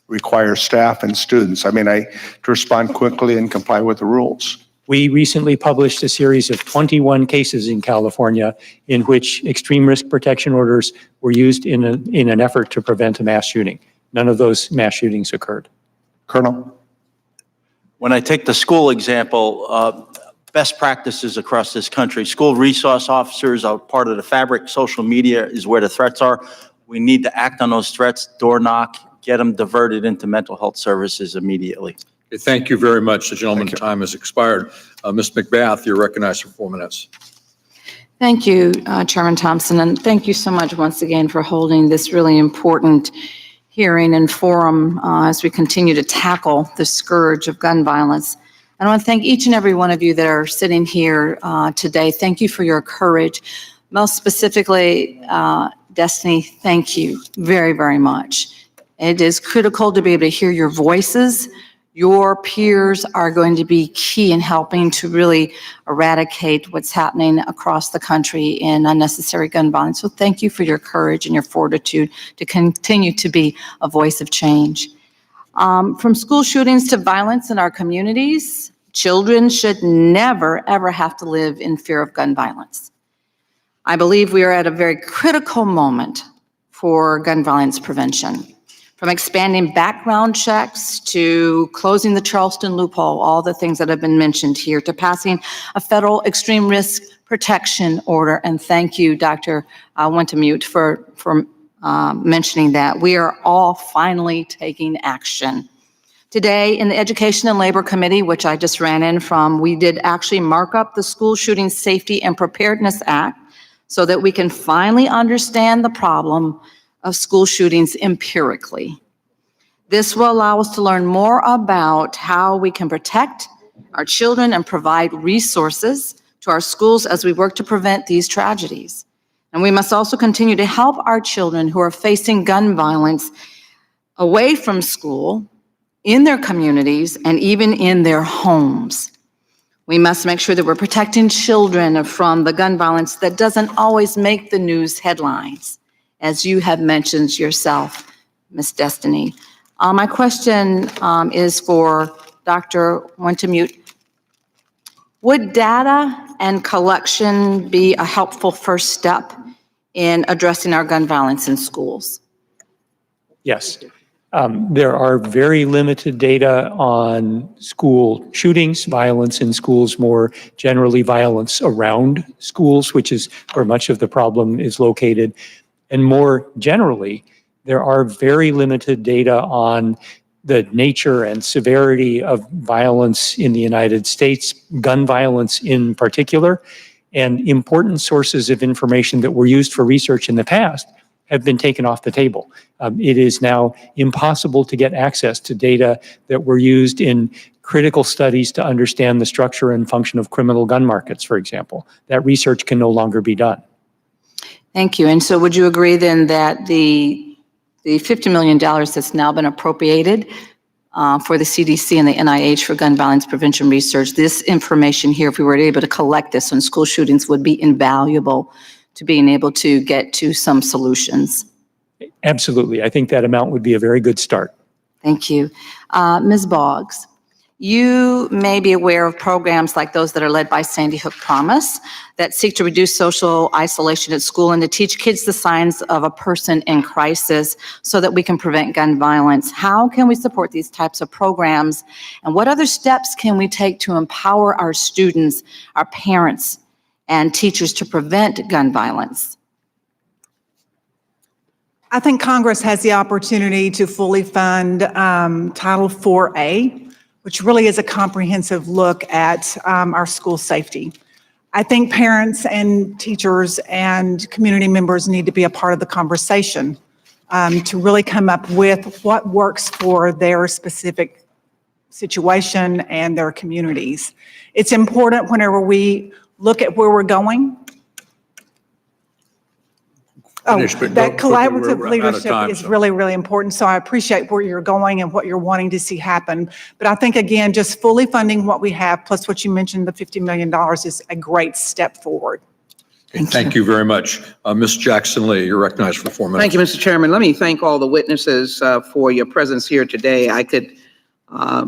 Requires staff and students, to respond quickly and comply with the rules. We recently published a series of 21 cases in California in which extreme risk protection orders were used in an effort to prevent a mass shooting. None of those mass shootings occurred. Colonel? When I take the school example, best practices across this country, school resource officers are part of the fabric. Social media is where the threats are. We need to act on those threats, door knock, get them diverted into mental health services immediately. Okay, thank you very much. The gentleman's time has expired. Ms. McBath, you're recognized for 4 minutes. Thank you, Chairman Thompson, and thank you so much once again for holding this really important hearing and forum as we continue to tackle the scourge of gun violence. And I want to thank each and every one of you that are sitting here today. Thank you for your courage. Most specifically, Destiny, thank you very, very much. It is critical to be able to hear your voices. Your peers are going to be key in helping to really eradicate what's happening across the country in unnecessary gun violence. So thank you for your courage and your fortitude to continue to be a voice of change. From school shootings to violence in our communities, children should never, ever have to live in fear of gun violence. I believe we are at a very critical moment for gun violence prevention. From expanding background checks to closing the Charleston loophole, all the things that have been mentioned here, to passing a federal extreme risk protection order. And thank you, Dr. Wintemute, for mentioning that. We are all finally taking action. Today, in the Education and Labor Committee, which I just ran in from, we did actually mark up the School Shooting Safety and Preparedness Act so that we can finally understand the problem of school shootings empirically. This will allow us to learn more about how we can protect our children and provide resources to our schools as we work to prevent these tragedies. And we must also continue to help our children who are facing gun violence away from school, in their communities, and even in their homes. We must make sure that we're protecting children from the gun violence that doesn't always make the news headlines, as you have mentioned yourself, Ms. Destiny. My question is for Dr. Wintemute. Would data and collection be a helpful first step in addressing our gun violence in schools? Yes. There are very limited data on school shootings, violence in schools, more generally violence around schools, which is where much of the problem is located. And more generally, there are very limited data on the nature and severity of violence in the United States, gun violence in particular, and important sources of information that were used for research in the past have been taken off the table. It is now impossible to get access to data that were used in critical studies to understand the structure and function of criminal gun markets, for example. That research can no longer be done. Thank you. And so would you agree then that the $50 million that's now been appropriated for the CDC and the NIH for gun violence prevention research, this information here, if we were able to collect this on school shootings, would be invaluable to being able to get to some solutions? Absolutely. I think that amount would be a very good start. Thank you. Ms. Boggs, you may be aware of programs like those that are led by Sandy Hook Promise that seek to reduce social isolation at school and to teach kids the signs of a person in crisis so that we can prevent gun violence. How can we support these types of programs? And what other steps can we take to empower our students, our parents, and teachers to prevent gun violence? I think Congress has the opportunity to fully fund Title 4A, which really is a comprehensive look at our school safety. I think parents and teachers and community members need to be a part of the conversation to really come up with what works for their specific situation and their communities. It's important whenever we look at where we're going. finish, but That go quickly, collaborative we're out of leadership time, is so. really, really important. So I appreciate where you're going and what you're wanting to see happen. But I think, again, just fully funding what we have, plus what you mentioned, the $50 million is a great step forward. Thank you very much. Ms. Jackson Lee, you're recognized for 4 minutes. Thank you, Mr. Chairman. Let me thank all the witnesses for your presence here today. I could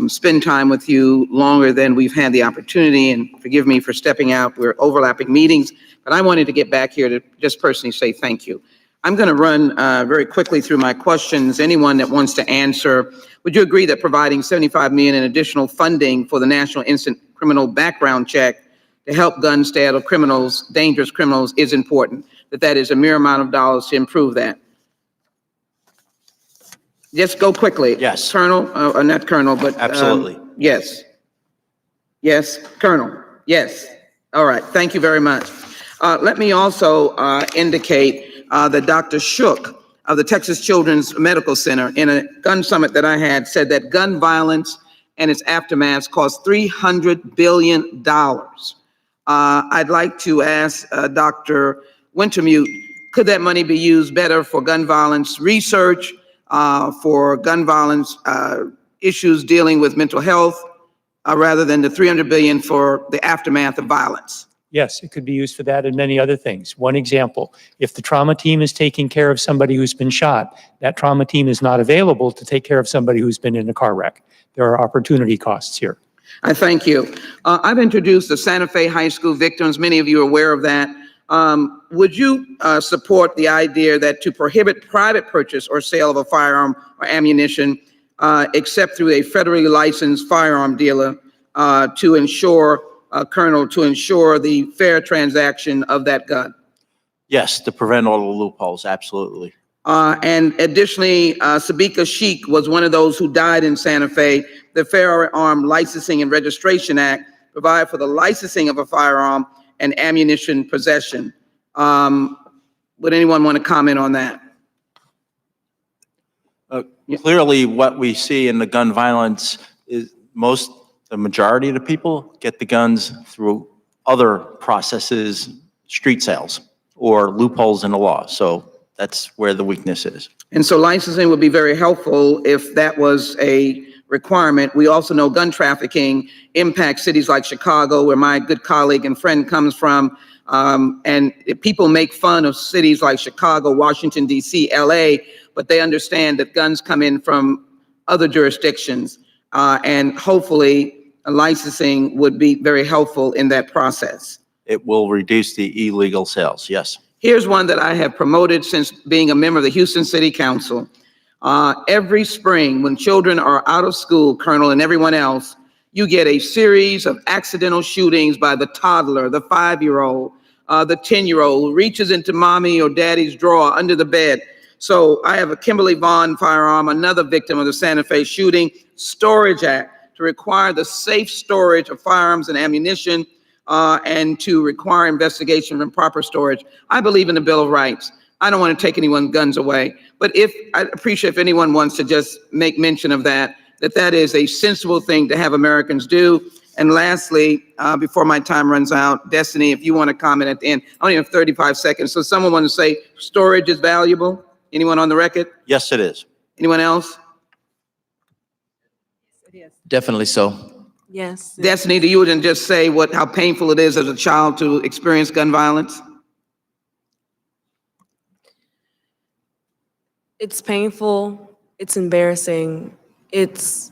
spend time with you longer than we've had the opportunity, and forgive me for stepping out. We're overlapping meetings, but I wanted to get back here to just personally say thank you. I'm going to run very quickly through my questions. Anyone that wants to answer, would you agree that providing $75 million in additional funding for the National Instant Criminal Background Check to help gun stay out of criminals, dangerous criminals, is important, that is a mere amount of dollars to improve that? Just go quickly. Yes. Colonel, not Colonel, but. Absolutely. Yes. Yes, Colonel. Yes. All right. Thank you very much. Let me also indicate that Dr. Shook of the Texas Children's Medical Center in a gun summit that I had said that gun violence and its aftermath cost $300 billion. I'd like to ask Dr. Wintermute, could that money be used better for gun violence research, for gun violence issues dealing with mental health, rather than the $300 billion for the aftermath of violence? Yes, it could be used for that and many other things. One example, if the trauma team is taking care of somebody who's been shot, that trauma team is not available to take care of somebody who's been in a car wreck. There are opportunity costs here. I thank you. I've introduced the Santa Fe High School victims. Many of you are aware of that. Would you support the idea that to prohibit private purchase or sale of a firearm or ammunition, except through a federally licensed firearm dealer, to ensure, Colonel, to ensure the fair transaction of that gun? Yes, to prevent all the loopholes, absolutely. And additionally, Sabika Sheik was one of those who died in Santa Fe. The Firearm Licensing and Registration Act provide for the licensing of a firearm and ammunition possession. Would anyone want to comment on that? Clearly, what we see in the gun violence is the majority of the people get the guns through other processes, street sales, or loopholes in the law. So that's where the weakness is. And so licensing would be very helpful if that was a requirement. We also know gun trafficking impacts cities like Chicago, where my good colleague and friend comes from. And people make fun of cities like Chicago, Washington, D.C., L.A., but they understand that guns come in from other jurisdictions. And hopefully licensing would be very helpful in that process. It will reduce the illegal sales, yes. Here's one that I have promoted since being a member of the Houston City Council. Every spring, when children are out of school, Colonel, and everyone else, you get a series of accidental shootings by the toddler, the 5-year-old, the 10-year-old who reaches into mommy or daddy's drawer under the bed. So I have a Kimberly Vaughn firearm, another victim of the Santa Fe shooting. Storage Act to require the safe storage of firearms and ammunition, and to require investigation and proper storage. I believe in the Bill of Rights. I don't want to take anyone's guns away, but I'd appreciate if anyone wants to just make mention of that is a sensible thing to have Americans do. And lastly, before my time runs out, Destiny, if you want to comment at the end, I only have 35 seconds. So someone want to say storage is valuable? Anyone on the record? Yes, it is. Anyone else? Definitely so. Yes. Destiny, do you wouldn't just say how painful it is as a child to experience gun violence? It's painful. It's embarrassing. It's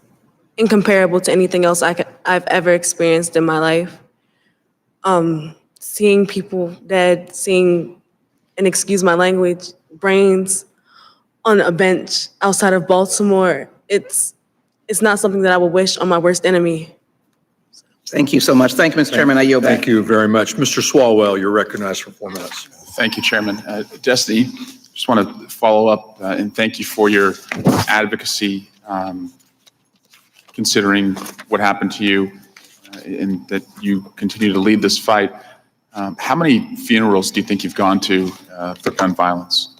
incomparable to anything else I've ever experienced in my life. Seeing people dead, seeing, and excuse my language, brains on a bench outside of Baltimore, it's not something that I would wish on my worst enemy. Thank you so much. Thank you, Mr. Chairman. I yield back. Thank you very much. Mr. Swalwell, you're recognized for 4 minutes. Thank you, Chairman. Destiny, just want to follow up and thank you for your advocacy, considering what happened to you and that you continue to lead this fight. How many funerals do you think you've gone to for gun violence?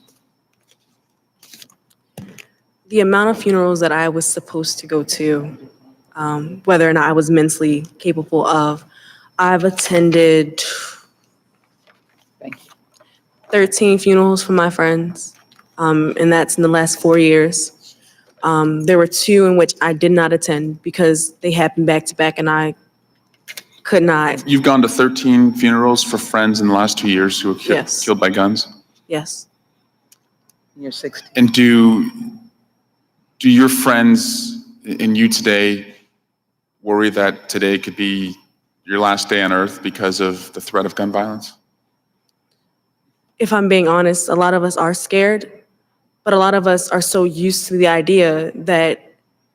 The amount of funerals that I was supposed to go to, whether or not I was mentally capable of, I've attended 13 funerals for my friends, and that's in the last 4 years. There were 2 in which I did not attend because they happened back to back and I could not. You've gone to 13 funerals for friends in the last 2 years who were Yes. killed by guns? Yes. You're 60. And do your friends and you today worry that today could be your last day on earth because of the threat of gun violence? If I'm being honest, a lot of us are scared, but a lot of us are so used to the idea that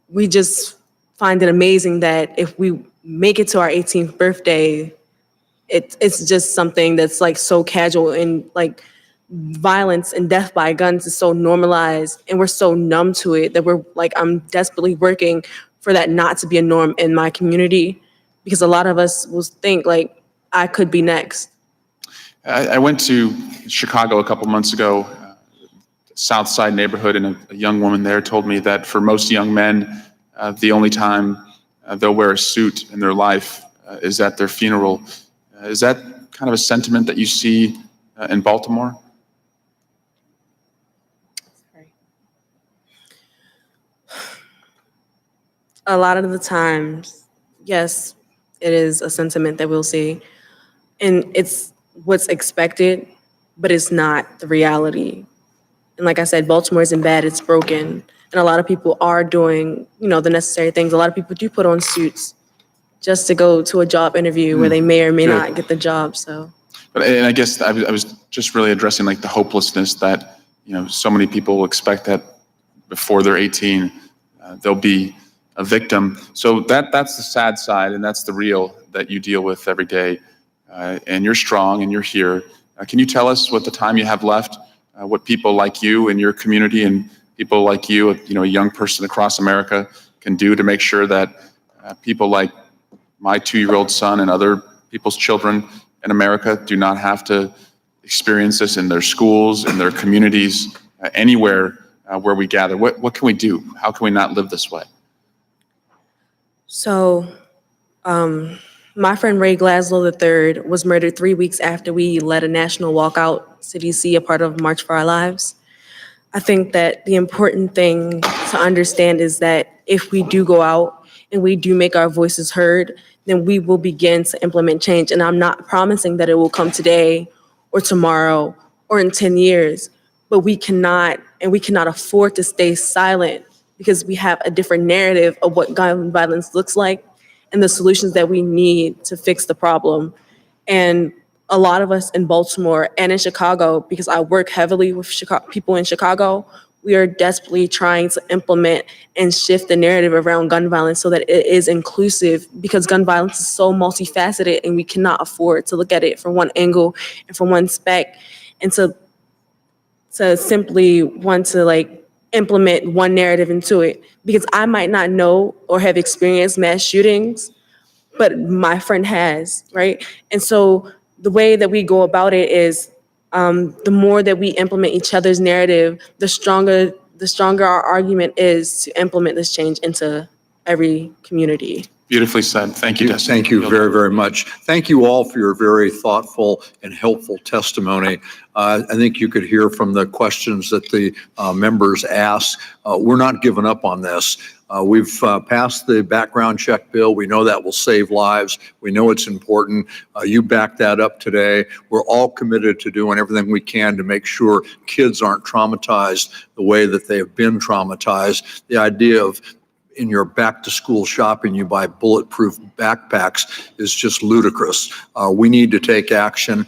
we just find it amazing that if we make it to our 18th birthday, it's just something that's like so casual, and like violence and death by guns is so normalized and we're so numb to it that we're like, I'm desperately working for that not to be a norm in my community, because a lot of us will think like I could be next. I went to Chicago a couple months ago, South Side neighborhood, and a young woman there told me that for most young men, the only time they'll wear a suit in their life is at their funeral. Is that kind of a sentiment that you see in Baltimore? A lot of the times, yes, it is a sentiment that we'll see. And it's what's expected, but it's not the reality. And like I said, Baltimore isn't bad, it's broken. And a lot of people are doing, the necessary things. A lot of people do put on suits just to go to a job interview where they may or may not get the job, so. And I guess I was just really addressing like the hopelessness that, so many people expect that before they're 18, they'll be a victim. So that's the sad side, and that's the real that you deal with every day. And you're strong and you're here. Can you tell us what the time you have left, what people like you in your community and people like you, a young person across America can do to make sure that people like my 2-year-old son and other people's children in America do not have to experience this in their schools, in their communities, anywhere where we gather? What can we do? How can we not live this way? So, my friend Ray Glaslow III was murdered 3 weeks after we led a national walkout, CDC, a part of March for Our Lives. I think that the important thing to understand is that if we do go out and we do make our voices heard, then we will begin to implement change. And I'm not promising that it will come today or tomorrow or in 10 years, but we cannot afford to stay silent, because we have a different narrative of what gun violence looks like and the solutions that we need to fix the problem. And a lot of us in Baltimore and in Chicago, because I work heavily with people in Chicago, we are desperately trying to implement and shift the narrative around gun violence so that it is inclusive, because gun violence is so multifaceted and we cannot afford to look at it from one angle and from one spec, and to simply want to implement one narrative into it, because I might not know or have experienced mass shootings, but my friend has, right? And so the way that we go about it is the more that we implement each other's narrative, the stronger our argument is to implement this change into every community. Beautifully said. Thank you, Destiny. Thank you very, very much. Thank you all for your very thoughtful and helpful testimony. I think you could hear from the questions that the members asked. We're not giving up on this. We've passed the background check bill. We know that will save lives. We know it's important. You backed that up today. We're all committed to doing everything we can to make sure kids aren't traumatized the way that they have been traumatized. The idea of in your back-to-school shopping, you buy bulletproof backpacks is just ludicrous. We need to take action.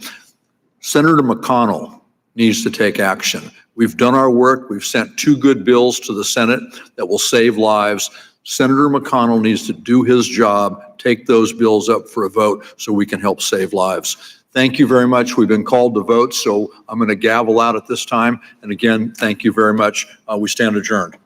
Senator McConnell needs to take action. We've done our work. We've sent 2 good bills to the Senate that will save lives. Senator McConnell needs to do his job, take those bills up for a vote so we can help save lives. Thank you very much. We've been called to vote, so I'm going to gavel out at this time. And again, thank you very much. We stand adjourned.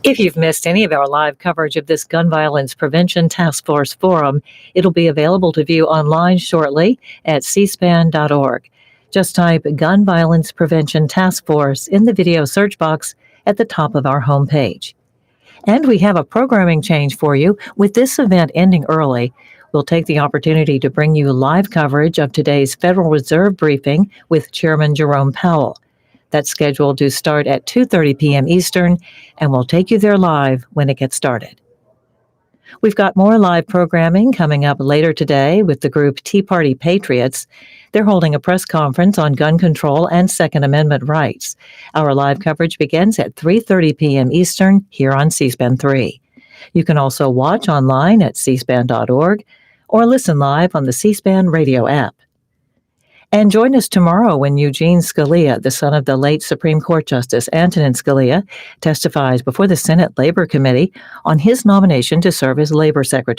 If you've missed any of our live coverage of this Gun Violence Prevention Task Force Forum, it'll be available to view online shortly at cspan.org. Just type Gun Violence Prevention Task Force in the video search box at the top of our homepage. And we have a programming change for you. With this event ending early, we'll take the opportunity to bring you live coverage of today's Federal Reserve briefing with Chairman Jerome Powell. That's scheduled to start at 2:30 p.m. Eastern, and we'll take you there live when it gets started. We've got more live programming coming up later today with the group Tea Party Patriots. They're holding a press conference on gun control and Second Amendment rights. Our live coverage begins at 3:30 p.m. Eastern here on C-SPAN 3. You can also watch online at cspan.org or listen live on the C-SPAN radio app. And join us tomorrow when Eugene Scalia, the son of the late Supreme Court Justice Antonin Scalia, testifies before the Senate Labor Committee on his nomination to serve as Labor Secretary.